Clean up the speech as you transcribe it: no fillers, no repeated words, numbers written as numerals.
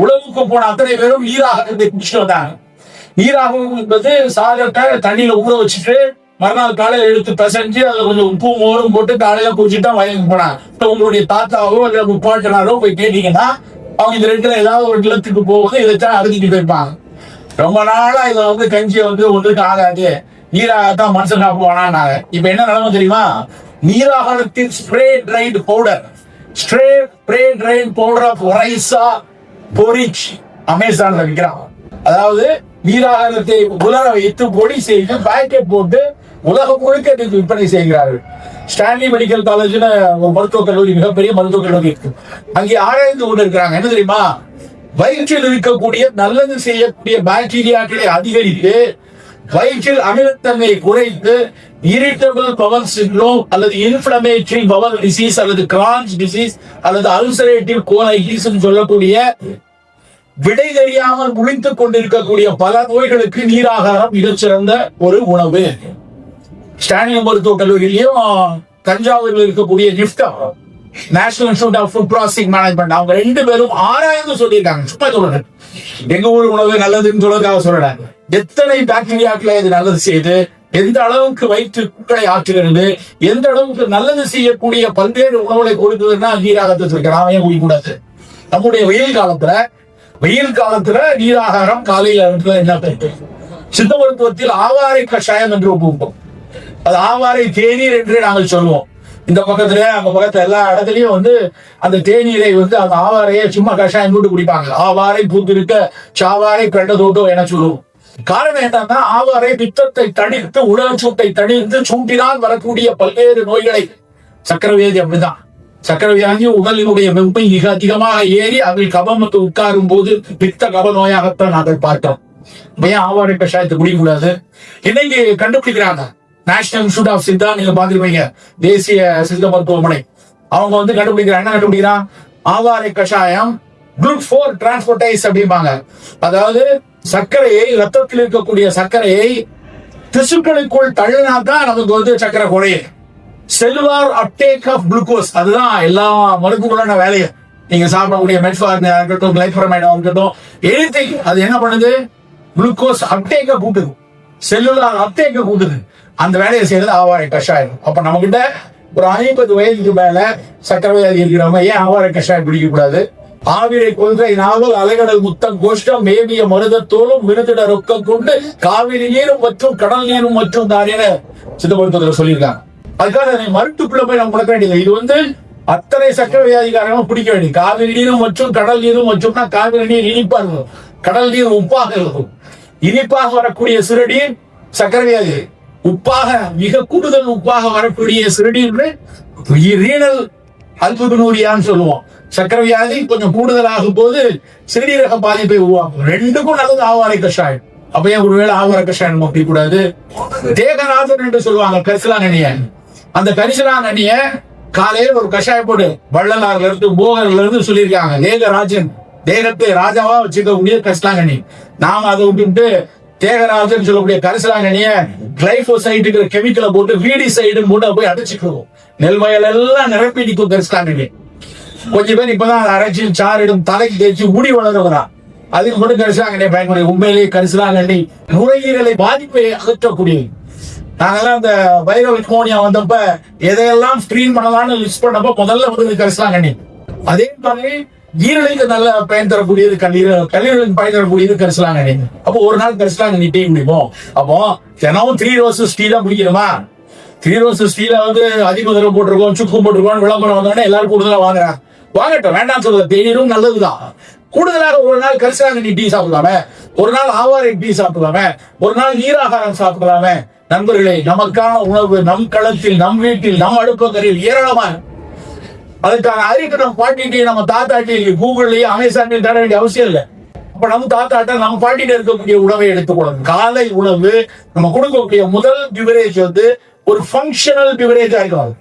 உழவுக்கு போன அத்தனை பேரும் நீராகாரத்தை குடிச்சிட்டு வந்தாங்க. நீராகம் என்பது சாதத்தை தண்ணியில ஊற வச்சுட்டு மறுநாள் காலையில எடுத்து பிசைஞ்சு அதை கொஞ்சம் உப்பு மோரும் போட்டு காலையில குடிச்சுட்டா வயலுக்கு போனாங்க. உங்களுடைய தாத்தாவோ இல்ல முப்பாட்டனாரோ போய் கேட்டீங்கன்னா அவங்க இந்த ரெண்டுல ஏதாவது ஒரு நிலத்துக்கு போகும்போது இதைத்தான் அறுதிட்டு போயிருப்பாங்க. ரொம்ப நாளா இதை கஞ்சியை ஒன்றுக்கு ஆகாது, நீராகத்தான் மனுஷன் சாப்பிடுவானாங்க. இப்ப என்ன நிலைமை தெரியுமா? நீராகாரத்தின் spray dried powder, spray dried powder of rice porridge அமேசான்ல விற்கிறாங்க. அதாவது நீராகாரத்தை உலர வைத்து பொடி செய்து பேக்கெட் போட்டு உலகம் முழுக்க விற்பனை செய்கிறார்கள். ஸ்டான்லி மெடிக்கல் காலேஜ்ல ஒரு மருத்துவக் கல்லூரி, மிகப்பெரிய மருத்துவக் கல்லூரி இருக்கு. அங்கே ஆராய்ந்து கொண்டு இருக்கிறாங்க. என்ன தெரியுமா? வயிற்றில் இருக்கக்கூடிய நல்லது செய்யக்கூடிய பாக்டீரியாக்களை அதிகரித்து வயிற்றில் அமிலத்தன்மையை குறைத்து இரிட்டபிள் பவல் சிண்ட்ரோம் அல்லது இன்ஃப்ளமேட்டரி பவல் டிசீஸ் அல்லது கிரான்ஸ் டிசீஸ் அல்லது அல்சரேட்டிவ் கோலைட்டிஸ் சொல்லக்கூடிய விடை தெரியாமல் முழித்துக் கொண்டிருக்கக்கூடிய பல நோய்களுக்கு நீராகாரம் மிகச்சிறந்த ஒரு உணவு. ஸ்டான்லி மருத்துவக் கல்லூரியிலையும் தஞ்சாவூரில் இருக்கக்கூடிய நிப்டா, national institute of food processing management, அவங்க ரெண்டு பேரும் ஆராய்ந்து சொல்லியிருக்காங்க. சும்மா சொல்றேன், எங்க ஊர் உணவு நல்லதுன்னு சொல்றதுக்காக சொல்றாங்க. எத்தனை பாக்டீரியாக்களை இது நல்லது செய்து, எந்த அளவுக்கு வயிற்றுக்களை ஆற்றுகிறது, எந்த அளவுக்கு நல்லது செய்யக்கூடிய பல்வேறு உணவுகளை கொடுக்குதுன்னா நீராகத்தை சொல்லிக்கலாம். ஏன் குடிக்கூடாது? நம்முடைய வெயில் காலத்துல நீராகாரம் காலையில என்ன பெற்று சித்த மருத்துவத்தில் ஆவாரை கஷாயம் என்று ஒப்புவோம். அது ஆவாரை தேநீர் என்று நாங்கள் சொல்லுவோம். இந்த பக்கத்துல அந்த பக்கத்துல எல்லா இடத்துலயும் அந்த தேநீரை அந்த ஆவாரையை சும்மா கஷாயம் போட்டு குடிப்பாங்க. ஆவாரை பூத்திருக்க சாவாரை கண்டதோட்டோ என சொல்லுவோம். காரணம் என்னன்னா, ஆவாரை பித்தத்தை தணித்து உடல் தணித்து சூட்டினால் வரக்கூடிய பல்வேறு நோய்களை, சக்கரை வியாதி அப்படிதான். சக்கரை வியாதி உடலினுடைய வெப்பை மிக அதிகமாக ஏறி அதில் கபமத்து உட்காரும் போது பித்த கப நோயாகத்தான் நாங்கள் பார்த்தோம். ஏன் ஆவாரை கஷாயத்தை குடிக்கக்கூடாது? இன்னைக்கு கண்டுபிடிக்கிறாங்க. நேஷனல் இன்ஸ்டிடியூட் ஆஃப் சித்தா, நீங்க பாத்துருப்பீங்க, தேசிய சித்த மருத்துவமனை, அவங்க கண்டுபிடிக்கிறாங்க. என்ன கண்டுபிடிக்கிறான்? ஆவாரை கஷாயம் குளுட்4 டிரான்ஸ்போர்டைஸ் அப்படிம்பாங்க. அதாவது சர்க்கரையை, ரத்தத்தில் இருக்கக்கூடிய சர்க்கரையை திசுக்களுக்குள் தள்ளினாதான் நமக்கு சர்க்கரை குறையும். செல்லுலார் அப்டேக் ஆஃப் குளுக்கோஸ், அதுதான் எல்லா மருந்துகளான வேலையை. நீங்க சாப்பிடக்கூடிய மெட்ஃபார்மின் இருக்கட்டும், கிளைஃபரமைடா இருக்கட்டும், எனிதிங், அது என்ன பண்ணுது? குளுக்கோஸ் அப்டேக்க கூட்டுது, செல்லுலார் அப்டேக்க கூட்டுது. அந்த வேலையை செய்யறது ஆவாரை கஷாயம். அப்ப நம்ம கிட்ட ஒரு 50 வயதுக்கு மேல சக்கரை வியாதி இருக்கிறவங்க ஏன் ஆவாரை கஷாயம் குடிக்க கூடாது? ஆவிரை கொள்கை நாவல் அலைகடல் முத்தம் கோஷ்டம் மேவிய மருதத்தோளும் விருதிட ரொக்கம் கொண்டு காவிரி நீரும் மற்றும் கடல் நீரும் மற்றும் தான் என சித்த மருத்துவத்தில் சொல்லியிருக்காங்க. அதுக்காக மருத்துவக்குள்ள போய் நம்ம முடக்க வேண்டியது. இது அத்தனை சக்கரை வியாதிக்காரங்களும் பிடிக்க வேண்டியது. காவிரி நீரும் மற்றும் கடல் நீரும் மற்றும்னா காவிரி நீர் இனிப்பா இருக்கும், கடல் நீர் உப்பாக இருக்கும். இனிப்பாக வரக்கூடிய சிறுநீர் சக்கரை வியாதி, உப்பாக மிக கூடுதல் உப்பாக வரக்கூடிய சிறுநீர் ரீனல் அல்புமினூரியான்னு சொல்லுவோம். சக்கரை வியாதி கொஞ்சம் கூடுதலாகும் போது சிறுநீரக பாதிப்பை உருவாக்கும். ரெண்டுக்கும் நல்லது ஆவாரை கஷாயம். அப்ப ஏன் ஒருவேளை ஆவாரை கஷாயம் அப்படி கூடாது? தேகநாதன் என்று சொல்லுவாங்க கரிசலாங்கண்ணிய. அந்த கரிசலாங்கண்ணிய காலையில் ஒரு கஷாயம் போட்டு வள்ளலார்ல இருந்து போகர்ல இருந்து சொல்லியிருக்காங்க. தேகராஜன், தேகத்தை ராஜாவா வச்சுக்கக்கூடிய கரிசலாங்கண்ணி. நாம அதை விட்டு தேகராஜன் சொல்லக்கூடிய கரிசலாங்கண்ணிய கிளைபோசைட்டுங்கிற கெமிக்கலை போட்டு வீடிசைடு போட்டு போய் அடைச்சிக்கிறோம். நெல் வயல் எல்லாம் நிரப்பி நிற்கும் கரிசலாங்கண்ணி. கொஞ்சம் பேர் இப்பதான் அரைச்சி சாரிடும், தலைக்கு தேய்ச்சி முடி வளருகிறான். அதுக்கு மட்டும் கரிசலாங்கண்ணியை பயன்படுத்தி உண்மையிலேயே கரிசலாங்கண்ணி நுரையீரலை பாதிப்பை அகற்றக்கூடியது. நாங்கெல்லாம் அந்த வைரல் நிமோனியா வந்தப்ப எதையெல்லாம் ஸ்கிரீன் பண்ணலாம்னு லிஸ்ட் பண்ணப்ப முதல்ல கரிசலாங்கண்ணி. அதே மாதிரி ஈரலுக்கு நல்ல பயன் தரக்கூடியது கல்லீரலுக்கு பயன் தரக்கூடியது கரிசலாங்கண்ணி. அப்போ ஒரு நாள் கரிசலாங்கண்ணி டீ குடிப்போம். அப்போ தினமும் 3 ரோசஸ் டீ தான் குடிக்கிறோமா? 3 ரோசஸ் டீல அதிக தடவை போட்டிருக்கோம், சுக்கு போட்டிருக்கோம், விளம்பரம் வந்தோடனே எல்லாரும் கூடுதலா வாங்குறாங்க. வாங்கட்டும், வேண்டாம் சொல்றது, தேநீரும் நல்லதுதான். கூடுதலாக ஒரு நாள் கரிசலாங்கண்ணி டீ சாப்பிடலாமே, ஒரு நாள் ஆவாரை டீ சாப்பிடலாமே, ஒரு நாள் நீராகாரம் சாப்பிடலாமே. நண்பர்களே, நமக்கான உணவு நம் களத்தில், நம் வீட்டில், நம் அடுப்பங்கரையில் ஏராளமான. அதுக்கான அறிக்கை நம்ம பாட்டிட்டு நம்ம தாத்தாட்டி கூகுள்லயும் அமேசான்லயும் தர வேண்டிய அவசியம் இல்லை. அப்ப நம்ம தாத்தாட்ட நம்ம பாட்டிட்டு இருக்கக்கூடிய உணவை எடுத்துக்கொள்ளணும். காலை உணவு நம்ம கொடுக்கக்கூடிய முதல் பிவரேஜ் ஒரு ஃபங்க்ஷனல் பிவரேஜா இருக்கும்.